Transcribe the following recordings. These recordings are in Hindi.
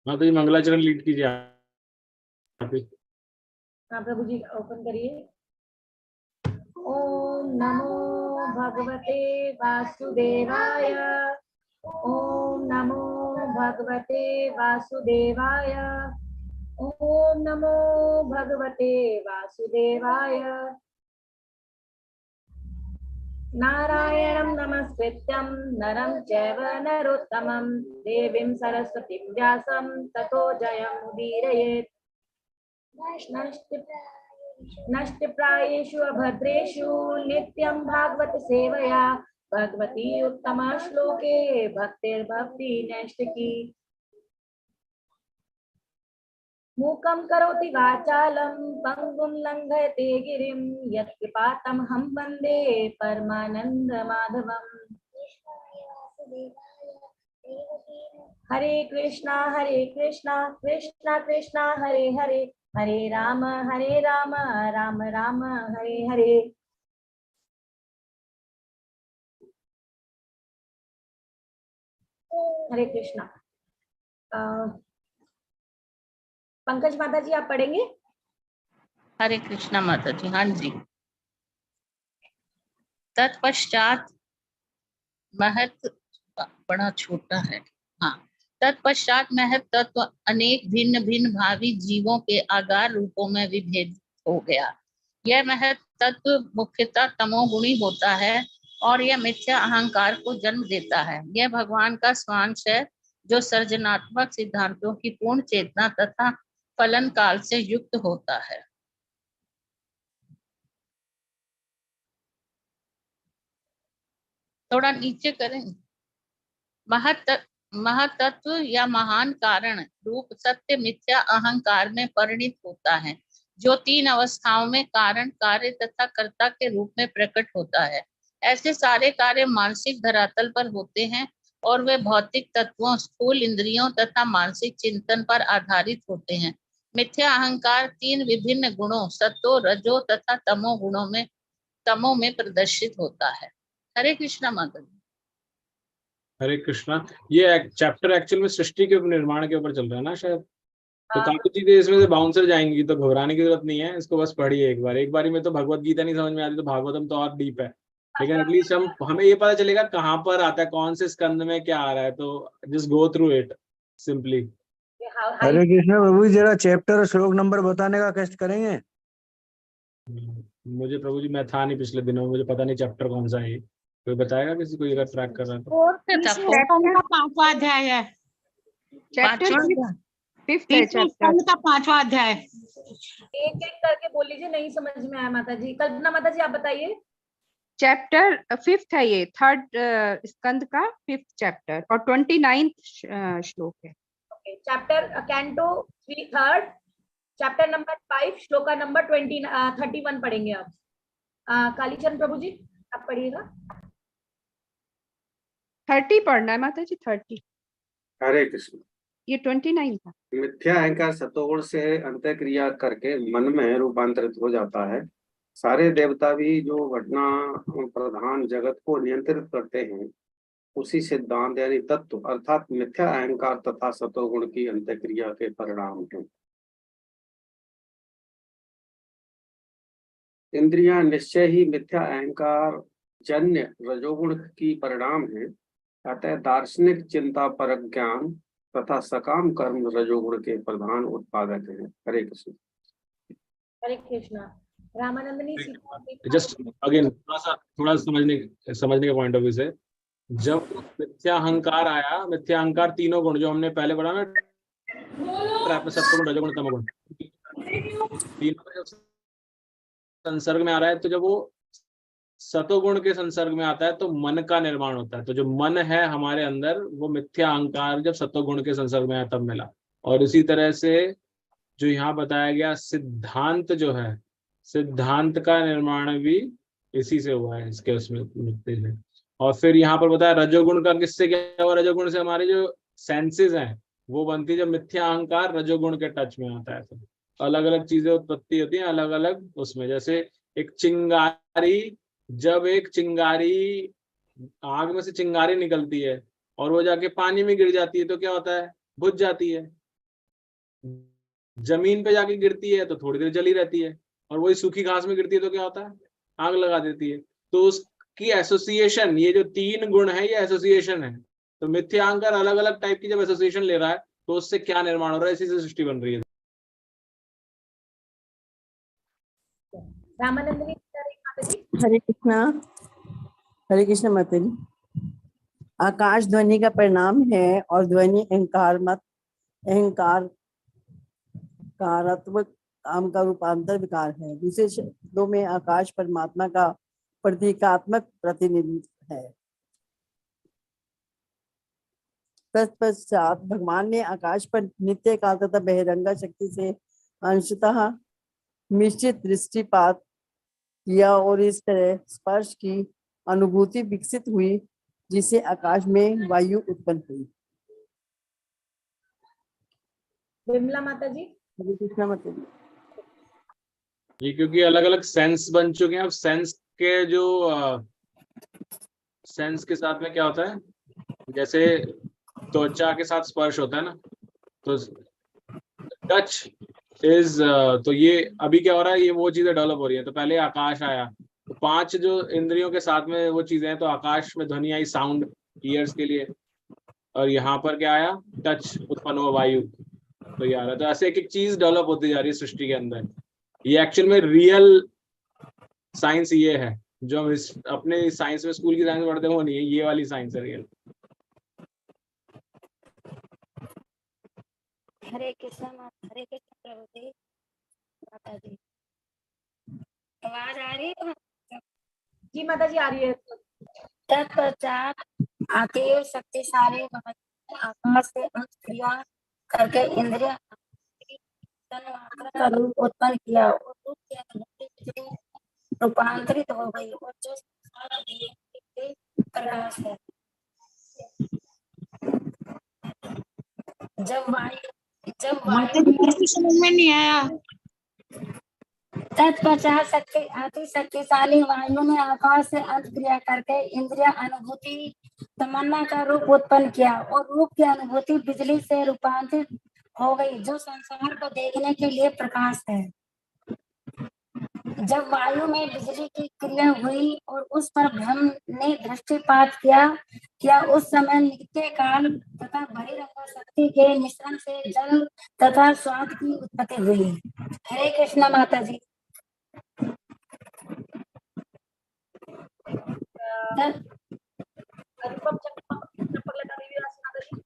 हाँ तो ये मंगलाचरण लीड कीजिए आप ही। हाँ प्रभु जी ओपन करिए। ओम नमो भगवते वासुदेवाय। ओम नमो भगवते वासुदेवाय। ओम नमो भगवते वासुदेवाय। नारायणं नमस्कृत्यं नरं चैव नरोत्तमं देवीं सरस्वतीं व्यासं ततो जयमुदीरयेत्। नष्टप्रायेषु अभद्रेषु नित्यं भागवत सेवया भगवती उत्तम श्लोके भक्तिर्भक्ति नैष्टिकी। मूकं करोति वाचालं पंगुं लंघयते गिरिं यत्कृपातमहं वन्दे परमानंद माधवम्। हरे कृष्णा कृष्णा कृष्णा हरे हरे हरे राम राम राम हरे हरे। हरे कृष्णा। पंकज माता जी आप पढ़ेंगे। हरे कृष्णा माता जी। हाँ जी। तत्पश्चात महत बड़ा छोटा है। हाँ, तत्पश्चात महत तत्व अनेक भिन्न भिन्न भावी जीवों के आकार रूपों में विभेदित हो गया। यह महत तत्व मुख्यतः तमोगुणी होता है और यह मिथ्या अहंकार को जन्म देता है। यह भगवान का स्वांश है जो सृजनात्मक सिद्धांतों की पूर्ण चेतना तथा फलन काल से युक्त होता है। थोड़ा नीचे करें। महतत्व या महान कारण रूप सत्य मिथ्या अहंकार में परिणित होता है, जो तीन अवस्थाओं में कारण, कार्य तथा कर्ता के रूप में प्रकट होता है। ऐसे सारे कार्य मानसिक धरातल पर होते हैं और वे भौतिक तत्वों, स्थूल इंद्रियों तथा मानसिक चिंतन पर आधारित होते हैं। मिथ्या अहंकार तीन विभिन्न गुणों सत्तो, रजो तथा तमो में प्रदर्शित होता है। हरे कृष्णा माता जी। हरे कृष्णा। ये चैप्टर एक्चुअल में सृष्टि के निर्माण के ऊपर चल रहा है ना शायद। तो काफी चीजें इसमें से बाउंसर जाएंगी, तो घबराने की जरूरत नहीं है, इसको बस पढ़िए एक बारी में। तो भगवत गीता नहीं समझ में आती तो भागवतम तो और डीप है, लेकिन एटलीस्ट हमें ये पता चलेगा कहाँ पर आता है, कौन से स्कंद में क्या आ रहा है। तो just go through it simply. Hare Krishna Prabhu ji, जरा चैप्टर और श्लोक नंबर बताने का कष्ट करेंगे। मुझे प्रभु जी, मैं था नहीं पिछले दिनों में, मुझे पता नहीं चैप्टर कौन सा है। कोई बताएगा किसी को अगर ट्रैक कर रहा है तो। 5वां अध्याय है। चैप्टर 5th है चैप्टर का 5वां अध्याय। एक एक करके बोल लीजिए, नहीं समझ में आया माता जी। कल्पना माता जी आप बताइए। चैप्टर 5th है ये, 3rd स्कंद का 5th चैप्टर और 29th श्लोक है। Chapter canto 3rd chapter number 5 shloka number 31 पढ़ेंगे आप। कालीचरण प्रभु जी आप पढ़िएगा। 30 पढ़ना है माता जी, 30। हरे कृष्ण। ये 29 था। मिथ्या अहंकार सतोगुण से अंतःक्रिया करके मन में रूपांतरित हो जाता है। सारे देवता भी जो घटना प्रधान जगत को नियंत्रित करते हैं, उसी सिद्धांत यानी तत्व अर्थात मिथ्या अहंकार तथा सतोगुण की अंतःक्रिया के परिणाम हैं। इंद्रियां निश्चय ही मिथ्या अहंकार जन्य रजोगुण की परिणाम है। अतः दार्शनिक चिंता परक ज्ञान तथा सकाम कर्म रजोगुण के प्रधान उत्पादक हैं। हरे कृष्ण। हरे कृष्णा। रामानंदनी जस्ट अगेन थोड़ा समझने का पॉइंट ऑफ व्यू से, जब मिथ्या अहंकार आया, मिथ्या अहंकार तीनों गुण जो हमने पहले पढ़ा ना, सत्वगुण रजोगुण तमोगुण, तीनों संसर्ग में आ रहा है। तो जब वो सतोगुण के संसर्ग में आता है तो मन का निर्माण होता है। तो जो मन है हमारे अंदर, वो मिथ्या अहंकार जब सतोगुण के संसर्ग में आया तब मिला। और इसी तरह से जो यहाँ बताया गया सिद्धांत जो है, सिद्धांत का निर्माण भी इसी से हुआ है, इसके उसमें मिलते हैं। और फिर यहाँ पर बताया रजोगुण का किससे क्या हुआ। रजोगुण से हमारे जो सेंसेस हैं वो बनती है जब मिथ्या अहंकार रजोगुण के टच में आता है। तो अलग अलग चीजें उत्पत्ति होती हैं अलग अलग उसमें। जैसे एक चिंगारी, जब एक चिंगारी, आग में से चिंगारी निकलती है और वो जाके पानी में गिर जाती है तो क्या होता है, बुझ जाती है। जमीन पे जाके गिरती है तो थोड़ी देर जली रहती है, और वही सूखी घास में गिरती है तो क्या होता है, आग लगा देती है। तो उसकी एसोसिएशन, ये जो 3 गुण है ये एसोसिएशन है। तो मिथ्या अहंकार अलग अलग टाइप की जब एसोसिएशन ले रहा है तो उससे क्या निर्माण हो रहा है, इसी से सृष्टि बन रही है। रामानंदनी माता जी। हरे कृष्णा माता जी। आकाश ध्वनि का परिणाम है और ध्वनि अहंकार कारात्मक काम का रूपांतर विकार है। दूसरे शब्दों में आकाश परमात्मा का प्रतीकात्मक प्रतिनिधित्व है। तत्पश्चात भगवान ने आकाश पर नित्य काल तथा बहिरंगा शक्ति से अंशतः निश्चित दृष्टिपात किया और इस तरह स्पर्श की अनुभूति विकसित हुई जिससे आकाश में वायु उत्पन्न हुई। विमला माता जी। हरे कृष्णा माता जी। ये क्योंकि अलग अलग सेंस बन चुके हैं। अब सेंस के जो सेंस के साथ में क्या होता है, जैसे त्वचा के साथ स्पर्श होता है ना, तो टच इज, तो ये अभी क्या हो रहा है, ये वो चीजें डेवलप हो रही है। तो पहले आकाश आया, तो 5 जो इंद्रियों के साथ में वो चीजें हैं, तो आकाश में ध्वनि आई साउंड ईयर्स के लिए, और यहाँ पर क्या आया, टच उत्पन्न हुआ वायु, तो ये आ रहा है। तो ऐसे एक एक चीज डेवलप होती जा रही है सृष्टि के अंदर। ये एक्चुअल में रियल साइंस ये है, जो हम अपने साइंस में स्कूल की साइंस पढ़ते हैं वो नहीं है, ये वाली साइंस है रियल। हरे कृष्ण प्रभु जी। माता जी आवाज आ रही है? जी माता जी आ रही है। तत्पश्चात अतीव शक्तिशाली आकाश से अंत क्रिया करके इंद्रिय का रूप उत्पन्न किया और रूप की अनुभूति रूपांतरित हो गई और जो प्रकाश है। जब वायु समझ में नहीं आया। तत्पश्चात अति शक्तिशाली वायु ने आकाश से अंत क्रिया करके इंद्रिय अनुभूति तमन्ना का रूप उत्पन्न किया और रूप की अनुभूति बिजली से रूपांतरित हो गई जो संसार को देखने के लिए प्रकाश है। जब वायु में बिजली की क्रिया हुई और उस पर ब्रह्म ने दृष्टिपात किया उस समय नित्य काल तथा बहिरंगा शक्ति के मिश्रण से जल तथा स्वाद की उत्पत्ति हुई। हरे कृष्णा माता जी। अनुपम चंपक लता देवी माता जी।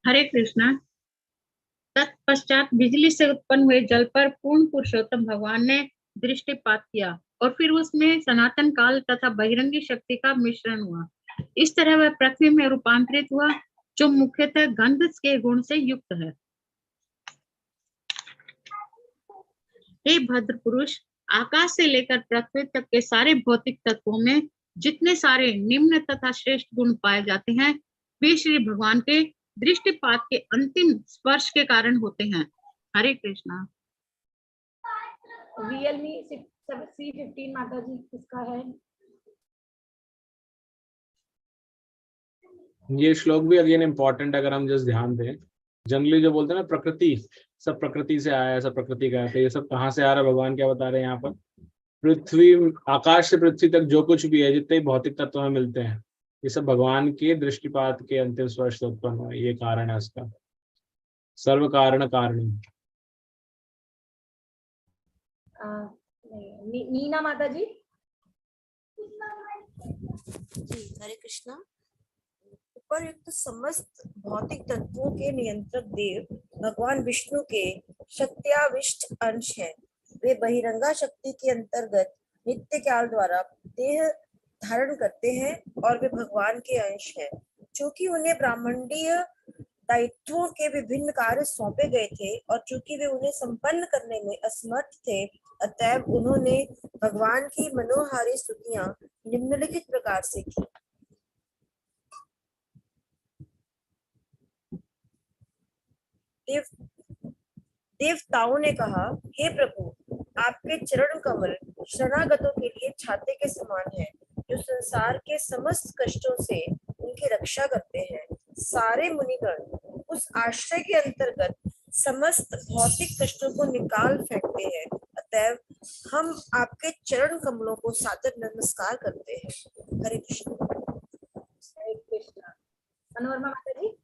हरे कृष्णा। तत्पश्चात बिजली से उत्पन्न हुए जल पर पूर्ण पुरुषोत्तम भगवान ने दृष्टिपात किया और फिर उसमें सनातन काल तथा बहिरंगी शक्ति का मिश्रण हुआ। इस तरह वह पृथ्वी में रूपांतरित हुआ जो मुख्यतः गंध के गुण से युक्त है। हे भद्र पुरुष, आकाश से लेकर पृथ्वी तक के सारे भौतिक तत्वों में जितने सारे निम्न तथा श्रेष्ठ गुण पाए जाते हैं वे श्री भगवान के दृष्टिपात के अंतिम स्पर्श के कारण होते हैं। हरे कृष्णा। रियलमी 6C15 माता जी किसका है? ये श्लोक भी अगेन इम्पोर्टेंट, अगर हम जस्ट ध्यान दें। जनरली जो बोलते हैं ना प्रकृति, सब प्रकृति से आया है, सब प्रकृति का है, तो ये सब कहाँ से आ रहा है, भगवान क्या बता रहे हैं यहाँ पर। पृथ्वी, आकाश से पृथ्वी तक जो कुछ भी है, जितने भौतिक तत्व में मिलते हैं, ये सब भगवान के दृष्टिपात के अंतिम स्पर्श से उत्पन्न हुआ, ये कारण है उसका। सर्व कारण कारणी। नीना माता जी। जी हरे कृष्णा। उपर्युक्त समस्त भौतिक तत्वों के नियंत्रक देव भगवान विष्णु के शक्त्याविष्ट अंश हैं। वे बहिरंगा शक्ति के अंतर्गत नित्य काल द्वारा देह धारण करते हैं और वे भगवान के अंश हैं। चूंकि उन्हें ब्राह्मणीय दायित्वों के विभिन्न कार्य सौंपे गए थे और चूंकि वे उन्हें संपन्न करने में असमर्थ थे, अतएव उन्होंने भगवान की मनोहारी स्तुतियां निम्नलिखित प्रकार से की। देवताओं ने कहा, हे प्रभु, आपके चरण कमल शरणागतों के लिए छाते के समान है, जो संसार के समस्त कष्टों से उनकी रक्षा करते हैं। सारे मुनिगण उस आश्रय के अंतर्गत समस्त भौतिक कष्टों को निकाल फेंकते हैं। अतएव हम आपके चरण कमलों को सादर नमस्कार करते हैं। हरे कृष्ण। हरे कृष्णा। मनोरमा माता जी।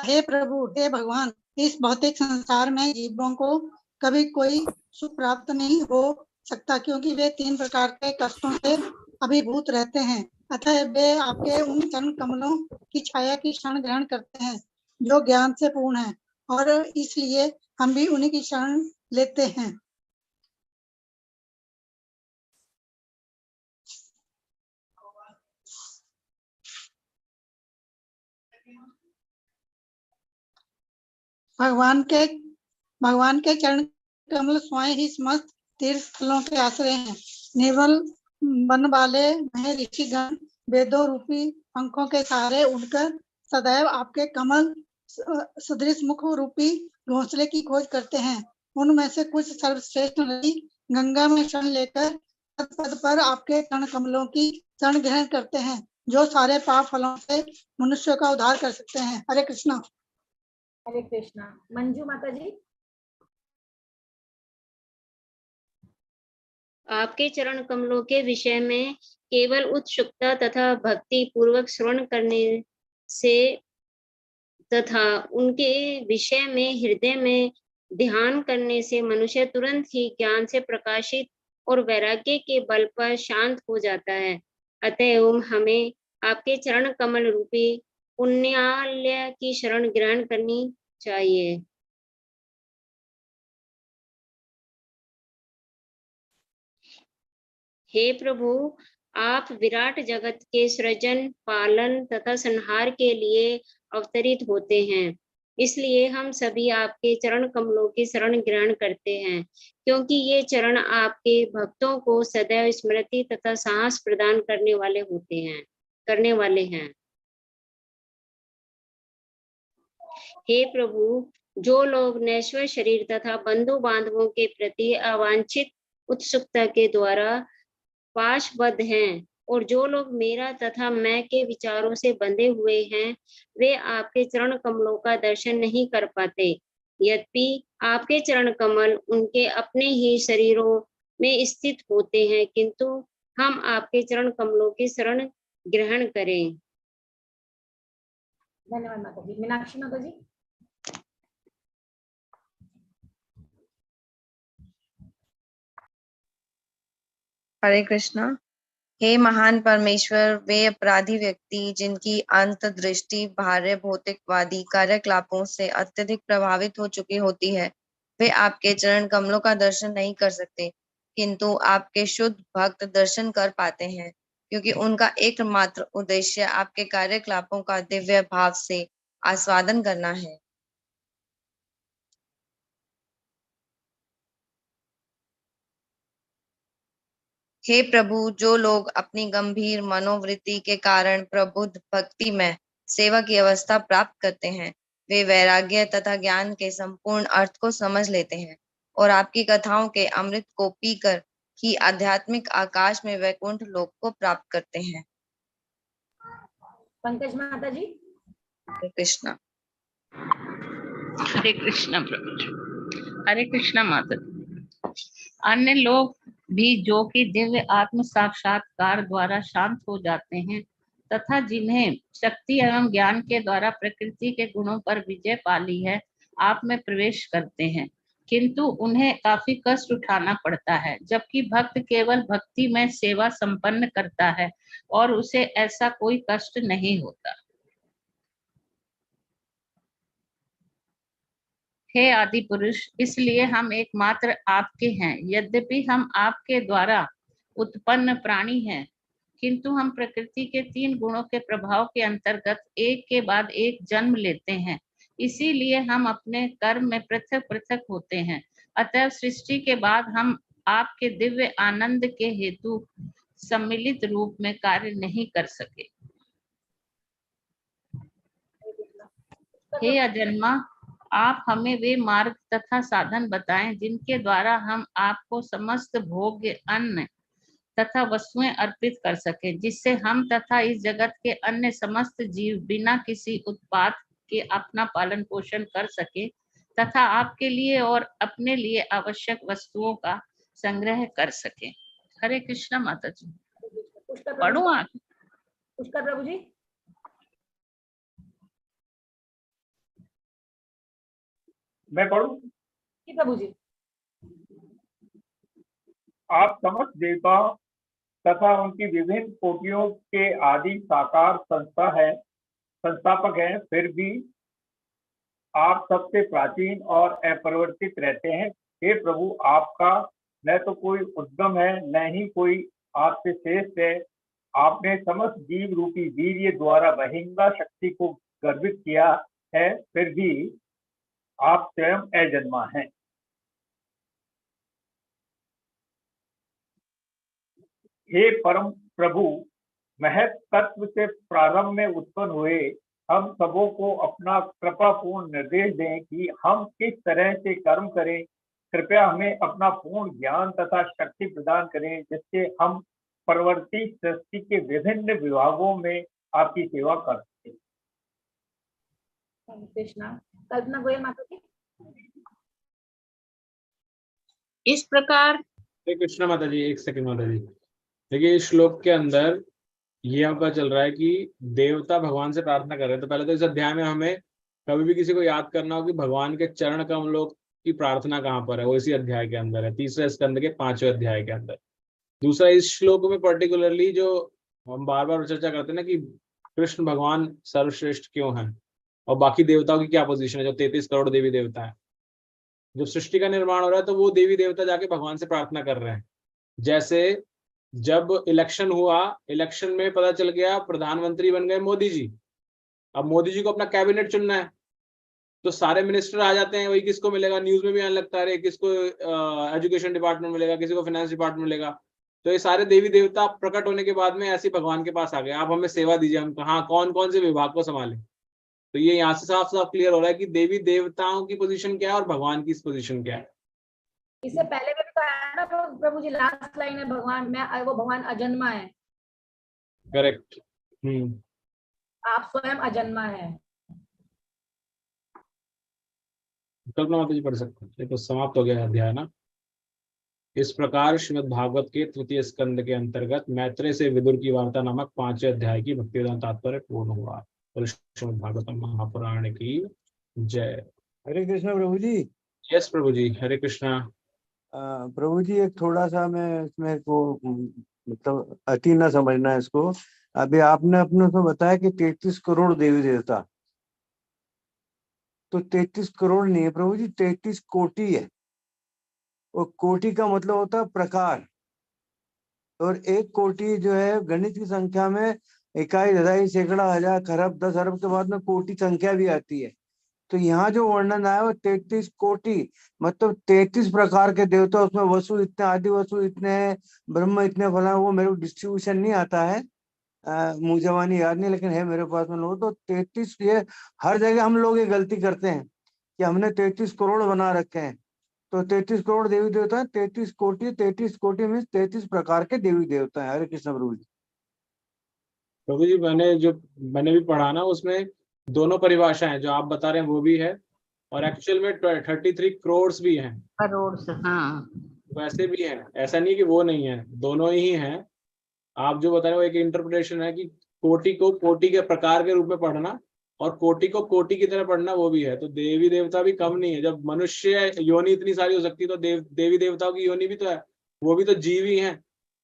हे प्रभु, हे भगवान, इस भौतिक संसार में जीवों को कभी कोई सुख प्राप्त नहीं हो सकता, क्योंकि वे 3 प्रकार के कष्टों से अभिभूत रहते हैं। अतः वे आपके उन चरण कमलों की छाया की शरण ग्रहण करते हैं जो ज्ञान से पूर्ण है, और इसलिए हम भी उन्हीं की शरण लेते हैं। भगवान के चरण कमल स्वयं ही समस्त तीर्थ स्थलों के आश्रय हैं। निर्मल वन वाले वह ऋषिगण वेदों रूपी पंखों के सहारे उड़कर सदैव आपके कमल सदृश मुख रूपी घोंसले की खोज करते हैं। उनमें से कुछ सर्वश्रेष्ठ नदी गंगा में शरण लेकर पद पर आपके चरण कमलों की शरण ग्रहण करते हैं, जो सारे पाप फलों से मनुष्य का उद्धार कर सकते हैं। हरे कृष्णा। हरे कृष्णा। मंजू माता जी। आपके चरण कमलों के विषय में केवल उत्सुकता तथा भक्ति पूर्वक श्रवण करने से तथा उनके विषय में हृदय में ध्यान करने से मनुष्य तुरंत ही ज्ञान से प्रकाशित और वैराग्य के बल पर शांत हो जाता है। अतएव हमें आपके चरण कमल रूपी पुण्यालय की शरण ग्रहण करनी चाहिए। हे प्रभु, आप विराट जगत के सृजन, पालन तथा संहार के लिए अवतरित होते हैं। इसलिए हम सभी आपके चरण कमलों की शरण ग्रहण करते हैं, क्योंकि ये चरण आपके भक्तों को सदैव स्मृति तथा साहस प्रदान करने वाले हैं। हे प्रभु, जो लोग नश्वर शरीर तथा बंधु बांधवों के प्रति अवांछित उत्सुकता के द्वारा पाशबद्ध हैं, और जो लोग मेरा तथा मैं के विचारों से बंधे हुए हैं, वे आपके चरण कमलों का दर्शन नहीं कर पाते। यद्यपि आपके चरण कमल उनके अपने ही शरीरों में स्थित होते हैं, किंतु हम आपके चरण कमलों की शरण ग्रहण करें। धन्यवाद माता जी। मीनाक्षी माता जी। हरे कृष्णा। हे महान परमेश्वर, वे अपराधी व्यक्ति जिनकी अंतर्दृष्टि बाह्य भौतिकवादी कार्यकलापों से अत्यधिक प्रभावित हो चुकी होती है, वे आपके चरण कमलों का दर्शन नहीं कर सकते, किंतु आपके शुद्ध भक्त दर्शन कर पाते हैं, क्योंकि उनका एकमात्र उद्देश्य आपके कार्यकलापों का दिव्य भाव से आस्वादन करना है। हे प्रभु, जो लोग अपनी गंभीर मनोवृत्ति के कारण प्रबुद्ध भक्ति में सेवा की अवस्था प्राप्त करते हैं, वे वैराग्य तथा ज्ञान के संपूर्ण अर्थ को समझ लेते हैं और आपकी कथाओं के अमृत को पीकर ही आध्यात्मिक आकाश में वैकुंठ लोक को प्राप्त करते हैं। पंकज माता जी। हरे कृष्णा। हरे कृष्णा प्रभु। हरे कृष्णा माता जी। अन्य लोग भी जो कि दिव्य आत्म साक्षात्कार द्वारा शांत हो जाते हैं तथा जिन्हें शक्ति एवं ज्ञान के द्वारा प्रकृति के गुणों पर विजय पाली है, आप में प्रवेश करते हैं, किंतु उन्हें काफी कष्ट उठाना पड़ता है, जबकि भक्त केवल भक्ति में सेवा संपन्न करता है और उसे ऐसा कोई कष्ट नहीं होता। हे आदि पुरुष, इसलिए हम एकमात्र आपके हैं। यद्यपि हम आपके द्वारा उत्पन्न प्राणी हैं, किंतु हम प्रकृति के 3 गुणों के प्रभाव के अंतर्गत एक के बाद एक जन्म लेते हैं। इसीलिए हम अपने कर्म में पृथक पृथक होते हैं। अतः सृष्टि के बाद हम आपके दिव्य आनंद के हेतु सम्मिलित रूप में कार्य नहीं कर सके। हे अजन्मा, आप हमें वे मार्ग तथा साधन बताएं जिनके द्वारा हम आपको समस्त भोग्य अन्न तथा वस्तुएं अर्पित कर सके, जिससे हम तथा इस जगत के अन्य समस्त जीव बिना किसी उत्पात के अपना पालन पोषण कर सके तथा आपके लिए और अपने लिए आवश्यक वस्तुओं का संग्रह कर सके। हरे कृष्णा माता जी। पढ़ो आप। पुष्कर प्रभु जी। मैं पढ़ूं? जी प्रभु जी। आप समस्त देवता तथा उनकी विभिन्न कोटियों के आदि साकार संस्थापक हैं, फिर भी आप सबसे प्राचीन और अपरिवर्तित रहते हैं। हे प्रभु, आपका न तो कोई उद्गम है, न ही कोई आपसे श्रेष्ठ है। आपने समस्त जीव रूपी वीर्य द्वारा बहिंगा शक्ति को गर्भित किया है, फिर भी आप स्वयं अजन्मा हैं। हे परम प्रभु, महत तत्व से प्रारंभ में उत्पन्न हुए हम सबों को अपना कृपापूर्ण निर्देश दें कि हम किस तरह से कर्म करें। कृपया हमें अपना पूर्ण ज्ञान तथा शक्ति प्रदान करें, जिससे हम परवर्ती सृष्टि के विभिन्न विभागों में आपकी सेवा कर सकें। कृष्णा। कल्पना गोयल माता जी। इस प्रकार कृष्णा माता जी, एक सेकंड माता जी। देखिए, इस श्लोक के अंदर ये पता चल रहा है कि देवता भगवान से प्रार्थना कर रहे हैं। तो पहले तो इस अध्याय में हमें कभी भी किसी को याद करना हो कि भगवान के चरण कमलों की प्रार्थना कहाँ पर है, वो इसी अध्याय के अंदर है, तीसरे स्कंद के 5वें अध्याय के अंदर। दूसरा, इस श्लोक में पर्टिकुलरली जो हम बार बार चर्चा करते हैं ना कि कृष्ण भगवान सर्वश्रेष्ठ क्यों हैं और बाकी देवताओं की क्या पोजीशन है, जो 33 करोड़ देवी देवता है। जब सृष्टि का निर्माण हो रहा है तो वो देवी देवता जाके भगवान से प्रार्थना कर रहे हैं। जैसे जब इलेक्शन हुआ, इलेक्शन में पता चल गया प्रधानमंत्री बन गए मोदी जी। अब मोदी जी को अपना कैबिनेट चुनना है, तो सारे मिनिस्टर आ जाते हैं, वही किसको मिलेगा, न्यूज में भी आने लगता है, किसको एजुकेशन डिपार्टमेंट मिलेगा, किसी को फाइनेंस डिपार्टमेंट मिलेगा। तो ये सारे देवी देवता प्रकट होने के बाद में ऐसे भगवान के पास आ गए, आप हमें सेवा दीजिए, हम कहाँ कौन कौन से विभाग को संभालें। तो ये यहाँ से साफ साफ क्लियर हो रहा है कि देवी देवताओं की पोजीशन क्या है और भगवान की पोजीशन क्या है। इससे पहले में भी तो आया ना प्रभु जी, लास्ट लाइन है भगवान में, वो भगवान अजन्मा है। करेक्ट। आप स्वयं अजन्मा है। कल्पना माता जी पढ़ सकते हैं, तो समाप्त हो गया अध्याय ना। इस प्रकार श्रीमद् भागवत के तृतीय स्कंद के अंतर्गत मैत्रेय से विदुर की वार्ता नामक 5वें अध्याय की भक्तिवेदांत तात्पर्य पूर्ण हुआ। श्रीमद् भागवतम महापुराण की जय। हरे कृष्णा प्रभु जी। यस प्रभु जी, हरे कृष्णा। प्रभु जी, एक थोड़ा सा मैं इसमें को मतलब अति न समझना है इसको। अभी आपने अपने को बताया कि 33 करोड़ देवी देवता, तो 33 करोड़ नहीं है प्रभु जी, 33 कोटि है। और कोटि का मतलब होता है प्रकार, और एक कोटि जो है गणित की संख्या में इकाई, दहाई, सैकड़ा, हजार, खरब, 10 अरब के बाद में कोटि संख्या भी आती है। तो यहाँ जो वर्णन आया वो 33 कोटि, मतलब 33 प्रकार के देवता, उसमें वसु इतने, आदि वसु इतने हैं, ब्रह्म इतने, फला, वो मेरे को डिस्ट्रीब्यूशन नहीं आता है, मुझे जवानी याद नहीं, लेकिन है मेरे पास में लोग। तो 33, ये हर जगह हम लोग ये गलती करते हैं कि हमने 33 करोड़ बना रखे हैं। तो 33 करोड़ देवी देवता है, 33 कोटि, 33 कोटि में 33 प्रकार के देवी देवता है। हरे कृष्ण प्रभु जी। प्रभु जी, मैंने भी पढ़ा ना, उसमें दोनों परिभाषाएं जो आप बता रहे हैं वो भी है, और एक्चुअल में 33 करोड़ भी हैं। करोड़, हाँ, वैसे भी है, ऐसा नहीं कि वो नहीं है, दोनों ही हैं। आप जो बता रहे हो एक इंटरप्रिटेशन है कि कोटि को कोटि के प्रकार के रूप में पढ़ना और कोटि को कोटि की तरह पढ़ना, वो भी है। तो देवी देवता भी कम नहीं है। जब मनुष्य योनि इतनी सारी हो सकती है, तो देवी देवताओं की योनि भी तो है, वो भी तो जीव ही है,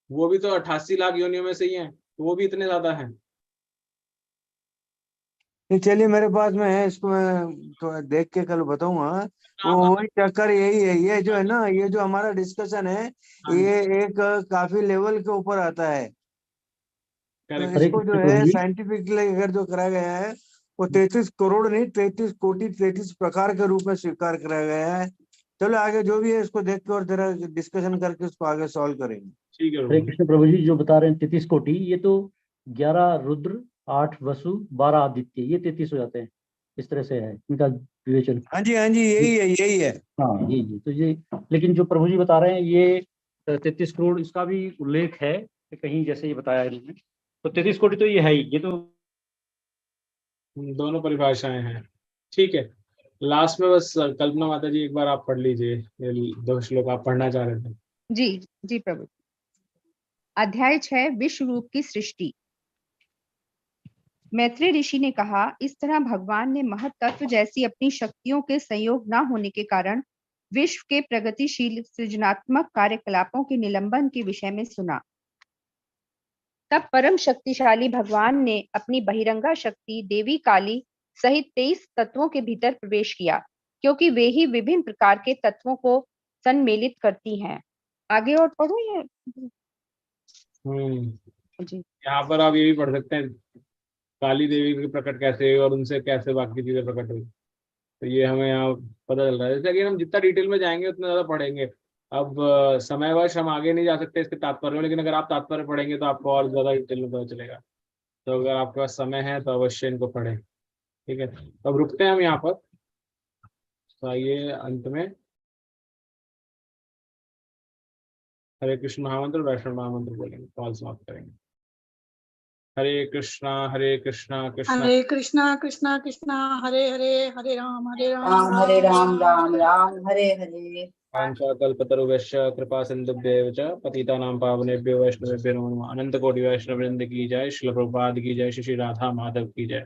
वो भी तो 88 लाख योनियों में से ही है, तो वो भी इतने ज्यादा है। चलिए, मेरे पास में है, इसको मैं थोड़ा देख के कल बताऊंगा। वो वही चक्कर यही है, ये जो है ना, ये जो हमारा डिस्कशन है, ये एक काफी लेवल के ऊपर आता है। तो इसको जो है साइंटिफिकली अगर जो करा गया है, वो 33 करोड़ नहीं, 33 कोटि, 33 प्रकार के रूप में स्वीकार करा गया है। चलो आगे जो भी है इसको देख के और जरा डिस्कशन करके उसको आगे सॉल्व करेंगे। ठीक है। हरे कृष्ण प्रभु जी, जो बता रहे हैं 33 कोटि, ये तो 11 रुद्र, 8 वसु, 12 आदित्य, ये 33 हो जाते हैं। इस तरह से है इनका विवेचन। हाँ जी, हाँ जी, यही है, यही है। हाँ, यही। तो ये, लेकिन जो प्रभु जी बता रहे हैं, ये 33 करोड़ इसका भी उल्लेख है कहीं, जैसे ये बताया इन्होंने। तो 33 कोटि तो ये है ही, ये तो दोनों परिभाषाएं हैं। ठीक है, लास्ट में बस कल्पना माता जी एक बार आप पढ़ लीजिए, ये 2 श्लोक आप पढ़ना चाह रहे थे। जी जी प्रभु। अध्याय 6 विश्व रूप की सृष्टि। मैत्रेय ऋषि ने कहा, इस तरह भगवान ने महत तत्व जैसी अपनी शक्तियों के संयोग न होने के कारण विश्व के प्रगतिशील सृजनात्मक कार्यकलापों के निलंबन के विषय में सुना। तब परम शक्तिशाली भगवान ने अपनी बहिरंगा शक्ति देवी काली सहित 23 तत्वों के भीतर प्रवेश किया, क्योंकि वे ही विभिन्न प्रकार के तत्वों को सम्मिलित करती हैं। आगे और पढ़ो ये। जी, यहाँ पर आप ये भी पढ़ सकते हैं, काली देवी की प्रकट कैसे हुई और उनसे कैसे बाकी चीजें प्रकट हुई। तो ये हमें यहाँ पता चल रहा है। जैसे कि हम जितना डिटेल में जाएंगे उतना ज्यादा पढ़ेंगे। अब समयवश हम आगे नहीं जा सकते इसके तात्पर्य में, लेकिन अगर आप तात्पर्य पढ़ेंगे तो आपको और ज्यादा डिटेल में पता चलेगा। तो अगर आपके पास समय है तो अवश्य इनको पढ़ें। ठीक है, तो अब रुकते हैं हम यहाँ पर। तो आइए अंत में हरे कृष्ण महामंत्र वैष्णव महामंत्र बोलेंगे, कॉल समाप्त करेंगे। हरे कृष्णा कृष्णा हरे कृष्णा कृष्णा कृष्णा हरे हरे, हरे राम हरे राम राम राम हरे हरे। कल्पतरुभ्यश्च कृपा सिन्धुभ्येव च पतितानां पावनेभ्यो वैष्णवेभ्यो नमो नमः। अनंत कोटि वैष्णव वृंद की जय। श्रील प्रभुपाद की जय। श्री राधा माधव की जय।